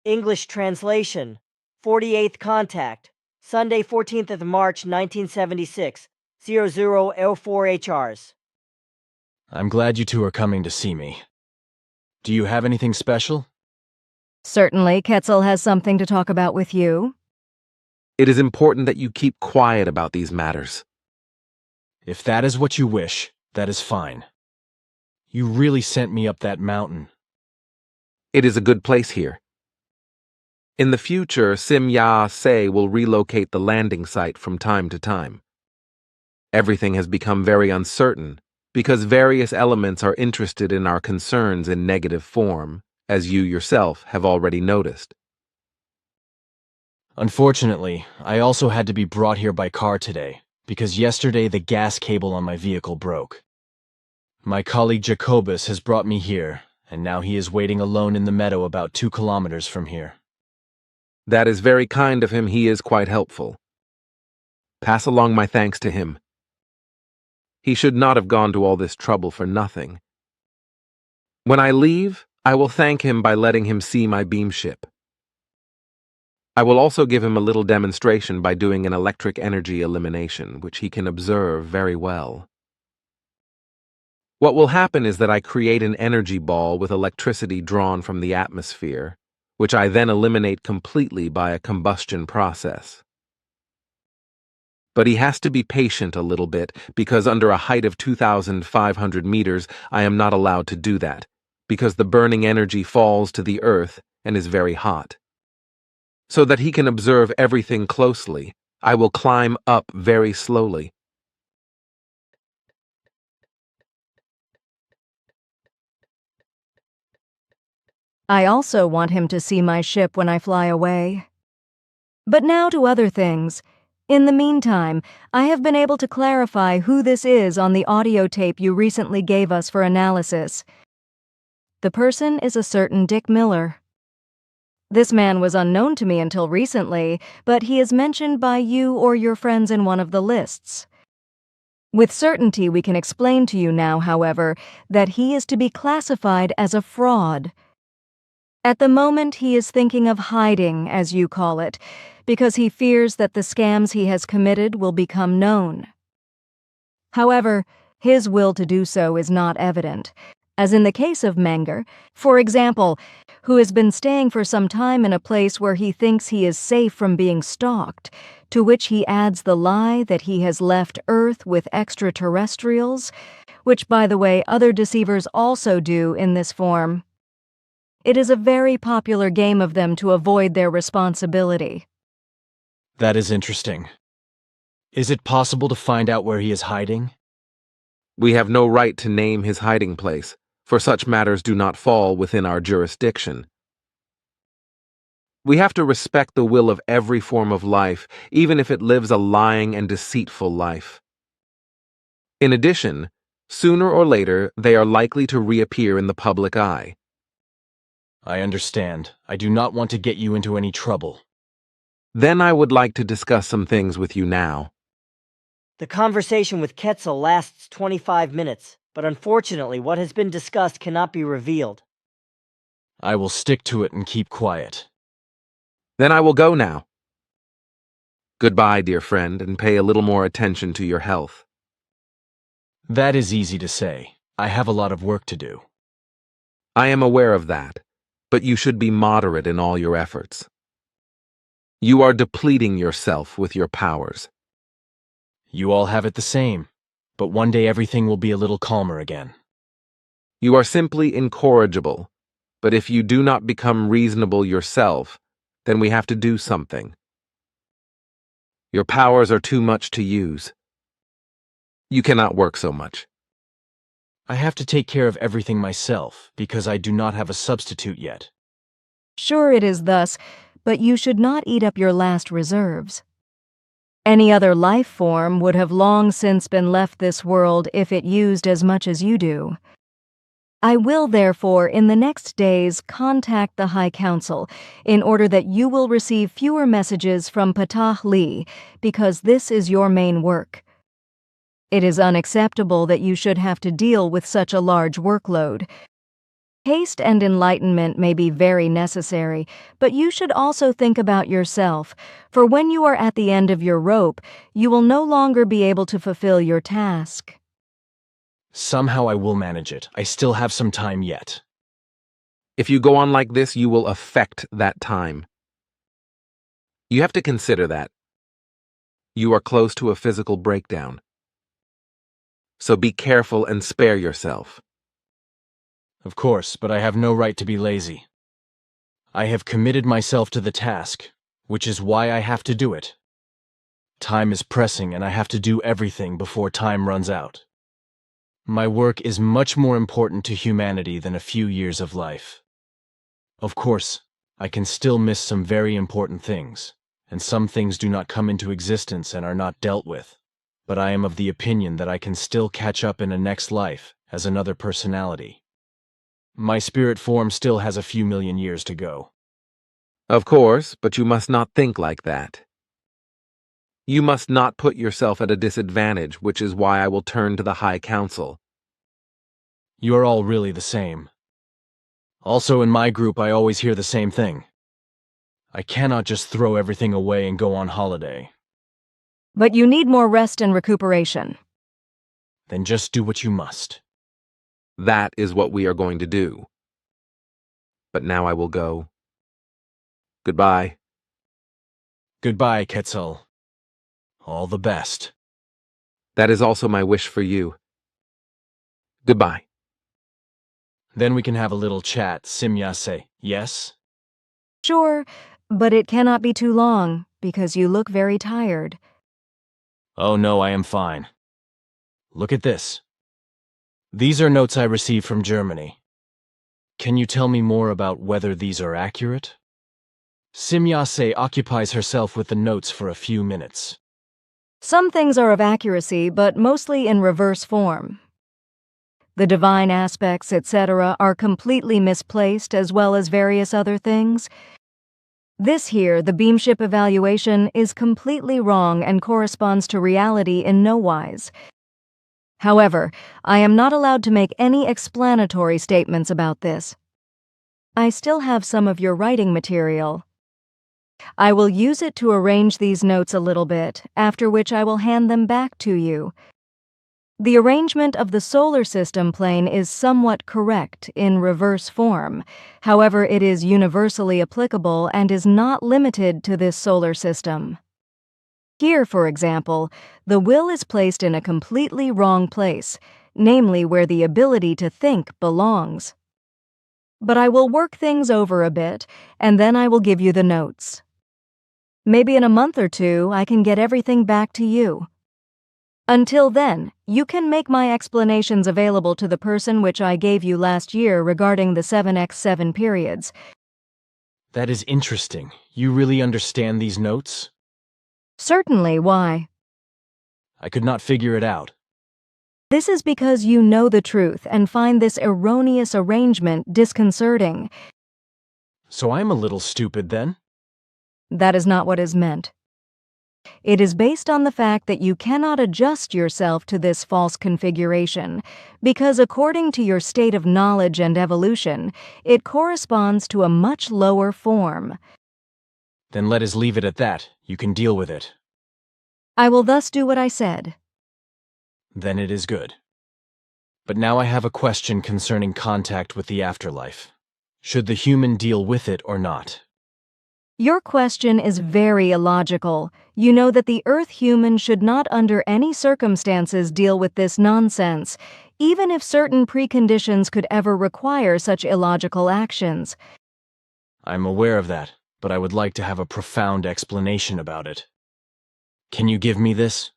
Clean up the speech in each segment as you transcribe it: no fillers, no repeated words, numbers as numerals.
English translation. 48th contact. Sunday, 14th of March, 1976. 00L4HRs. I'm glad you two are coming to see me. Do you have anything special? Certainly, Ketzel has something to talk about with you. It is important that you keep quiet about these matters. If that is what you wish, that is fine. You really sent me up that mountain. It is a good place here. In the future, Sim Ya-se will relocate the landing site from time to time. Everything has become very uncertain because various elements are interested in our concerns in negative form, as you yourself have already noticed. Unfortunately, I also had to be brought here by car today, because yesterday the gas cable on my vehicle broke. My colleague Jacobus has brought me here, and now he is waiting alone in the meadow about 2 kilometers from here. That is very kind of him. He is quite helpful. Pass along my thanks to him. He should not have gone to all this trouble for nothing. When I leave, I will thank him by letting him see my beam ship. I will also give him a little demonstration by doing an electric energy elimination, which he can observe very well. What will happen is that I create an energy ball with electricity drawn from the atmosphere, which I then eliminate completely by a combustion process. But he has to be patient a little bit, because under a height of 2,500 meters, I am not allowed to do that, because the burning energy falls to the earth and is very hot. So that he can observe everything closely, I will climb up very slowly. I also want him to see my ship when I fly away. But now to other things. In the meantime, I have been able to clarify who this is on the audio tape you recently gave us for analysis. The person is a certain Dick Miller. This man was unknown to me until recently, but he is mentioned by you or your friends in one of the lists. With certainty we can explain to you now, however, that he is to be classified as a fraud. At the moment he is thinking of hiding, as you call it, because he fears that the scams he has committed will become known. However, his will to do so is not evident, as in the case of Menger, for example, who has been staying for some time in a place where he thinks he is safe from being stalked, to which he adds the lie that he has left Earth with extraterrestrials, which, by the way, other deceivers also do in this form. It is a very popular game of them to avoid their responsibility. That is interesting. Is it possible to find out where he is hiding? We have no right to name his hiding place, for such matters do not fall within our jurisdiction. We have to respect the will of every form of life, even if it lives a lying and deceitful life. In addition, sooner or later, they are likely to reappear in the public eye. I understand. I do not want to get you into any trouble. Then I would like to discuss some things with you now. The conversation with Ketzel lasts 25 minutes, but unfortunately what has been discussed cannot be revealed. I will stick to it and keep quiet. Then I will go now. Goodbye, dear friend, and pay a little more attention to your health. That is easy to say. I have a lot of work to do. I am aware of that, but you should be moderate in all your efforts. You are depleting yourself with your powers. You all have it the same, but one day everything will be a little calmer again. You are simply incorrigible, but if you do not become reasonable yourself, then we have to do something. Your powers are too much to use. You cannot work so much. I have to take care of everything myself, because I do not have a substitute yet. Sure it is thus, but you should not eat up your last reserves. Any other life form would have long since been left this world if it used as much as you do. I will, therefore, in the next days contact the High Council in order that you will receive fewer messages from Patah Li, because this is your main work. It is unacceptable that you should have to deal with such a large workload. Haste and enlightenment may be very necessary, but you should also think about yourself, for when you are at the end of your rope, you will no longer be able to fulfill your task. Somehow I will manage it. I still have some time yet. If you go on like this, you will affect that time. You have to consider that. You are close to a physical breakdown. So be careful and spare yourself. Of course, but I have no right to be lazy. I have committed myself to the task, which is why I have to do it. Time is pressing and I have to do everything before time runs out. My work is much more important to humanity than a few years of life. Of course, I can still miss some very important things, and some things do not come into existence and are not dealt with, but I am of the opinion that I can still catch up in a next life as another personality. My spirit form still has a few million years to go. Of course, but you must not think like that. You must not put yourself at a disadvantage, which is why I will turn to the High Council. You are all really the same. Also, in my group, I always hear the same thing. I cannot just throw everything away and go on holiday. But you need more rest and recuperation. Then just do what you must. That is what we are going to do. But now I will go. Goodbye. Goodbye, Quetzal. All the best. That is also my wish for you. Goodbye. Then we can have a little chat, Simyase, yes? Sure, but it cannot be too long, because you look very tired. Oh no, I am fine. Look at this. These are notes I received from Germany. Can you tell me more about whether these are accurate? Simyase occupies herself with the notes for a few minutes. Some things are of accuracy, but mostly in reverse form. The divine aspects, etc., are completely misplaced, as well as various other things. This here, the beamship evaluation, is completely wrong and corresponds to reality in no wise. However, I am not allowed to make any explanatory statements about this. I still have some of your writing material. I will use it to arrange these notes a little bit, after which I will hand them back to you. The arrangement of the solar system plane is somewhat correct in reverse form. However, it is universally applicable and is not limited to this solar system. Here, for example, the will is placed in a completely wrong place, namely where the ability to think belongs. But I will work things over a bit, and then I will give you the notes. Maybe in a month or two, I can get everything back to you. Until then, you can make my explanations available to the person which I gave you last year regarding the 7x7 periods. That is interesting. You really understand these notes? Certainly, why? I could not figure it out. This is because you know the truth and find this erroneous arrangement disconcerting. So I'm a little stupid then? That is not what is meant. It is based on the fact that you cannot adjust yourself to this false configuration, because according to your state of knowledge and evolution, it corresponds to a much lower form. Then let us leave it at that. You can deal with it. I will thus do what I said. Then it is good. But now I have a question concerning contact with the afterlife. Should the human deal with it or not? Your question is very illogical. You know that the Earth human should not under any circumstances deal with this nonsense, even if certain preconditions could ever require such illogical actions. I'm aware of that, but I would like to have a profound explanation about it. Can you give me this?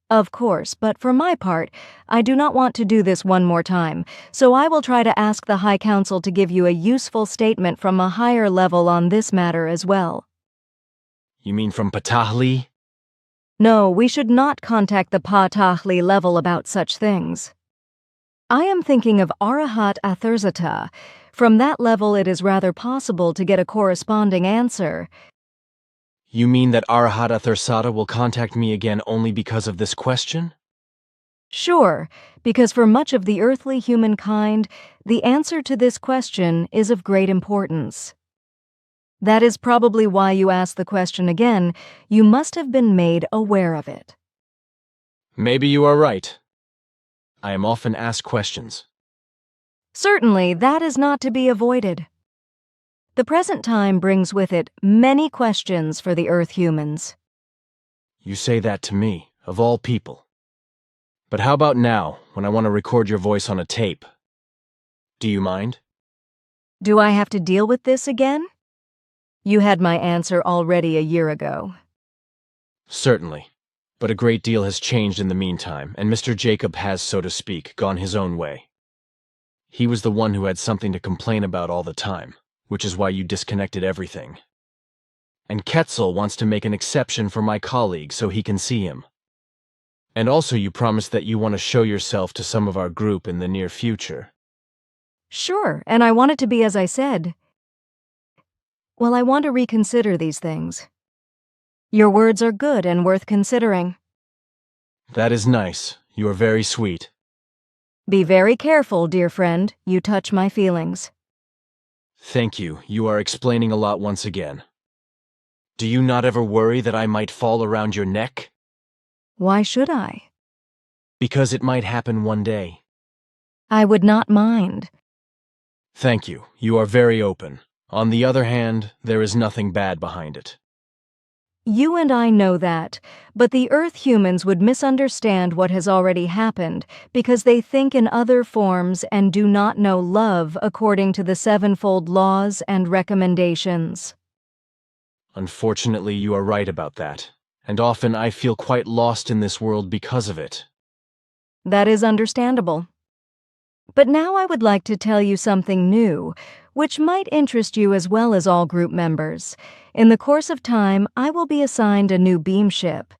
Of course, but for my part, I do not want to do this one more time, so I will try to ask the High Council to give you a useful statement from a higher level on this matter as well. You mean from Patahli? No, we should not contact the Patahli level about such things. I am thinking of Arahat Atherzata. From that level it is rather possible to get a corresponding answer. You mean that Arahat Athersata will contact me again only because of this question? Sure, because for much of the earthly humankind, the answer to this question is of great importance. That is probably why you ask the question again. You must have been made aware of it. Maybe you are right. I am often asked questions. Certainly, that is not to be avoided. The present time brings with it many questions for the Earth humans. You say that to me, of all people. But how about now, when I want to record your voice on a tape? Do you mind? Do I have to deal with this again? You had my answer already a year ago. Certainly. But a great deal has changed in the meantime, and Mr. Jacob has, so to speak, gone his own way. He was the one who had something to complain about all the time, which is why you disconnected everything. And Quetzal wants to make an exception for my colleague so he can see him. And also you promised that you want to show yourself to some of our group in the near future. Sure, and I want it to be as I said. Well, I want to reconsider these things. Your words are good and worth considering. That is nice. You are very sweet. Be very careful, dear friend. You touch my feelings. Thank you. You are explaining a lot once again. Do you not ever worry that I might fall around your neck? Why should I? Because it might happen one day. I would not mind. Thank you. You are very open. On the other hand, there is nothing bad behind it. You and I know that, but the Earth humans would misunderstand what has already happened because they think in other forms and do not know love according to the sevenfold laws and recommendations. Unfortunately, you are right about that, and often I feel quite lost in this world because of it. That is understandable. But now I would like to tell you something new, which might interest you as well as all group members. In the course of time, I will be assigned a new beam ship.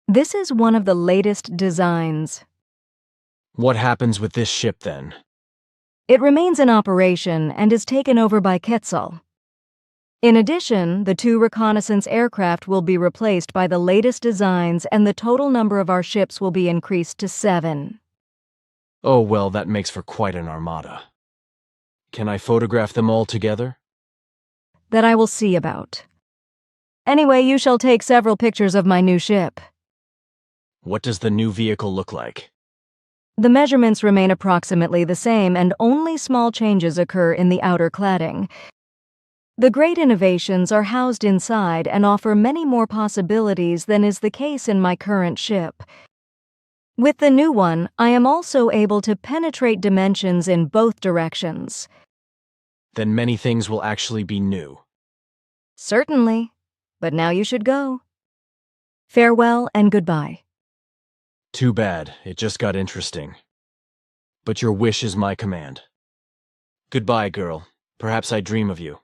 This is one of the latest designs. What happens with this ship then? It remains in operation and is taken over by Quetzal. In addition, the 2 reconnaissance aircraft will be replaced by the latest designs and the total number of our ships will be increased to 7. Oh, well, that makes for quite an armada. Can I photograph them all together? That I will see about. Anyway, you shall take several pictures of my new ship. What does the new vehicle look like? The measurements remain approximately the same and only small changes occur in the outer cladding. The great innovations are housed inside and offer many more possibilities than is the case in my current ship. With the new one, I am also able to penetrate dimensions in both directions. Then many things will actually be new. Certainly, but now you should go. Farewell and goodbye. Too bad, it just got interesting. But your wish is my command. Goodbye, girl. Perhaps I dream of you.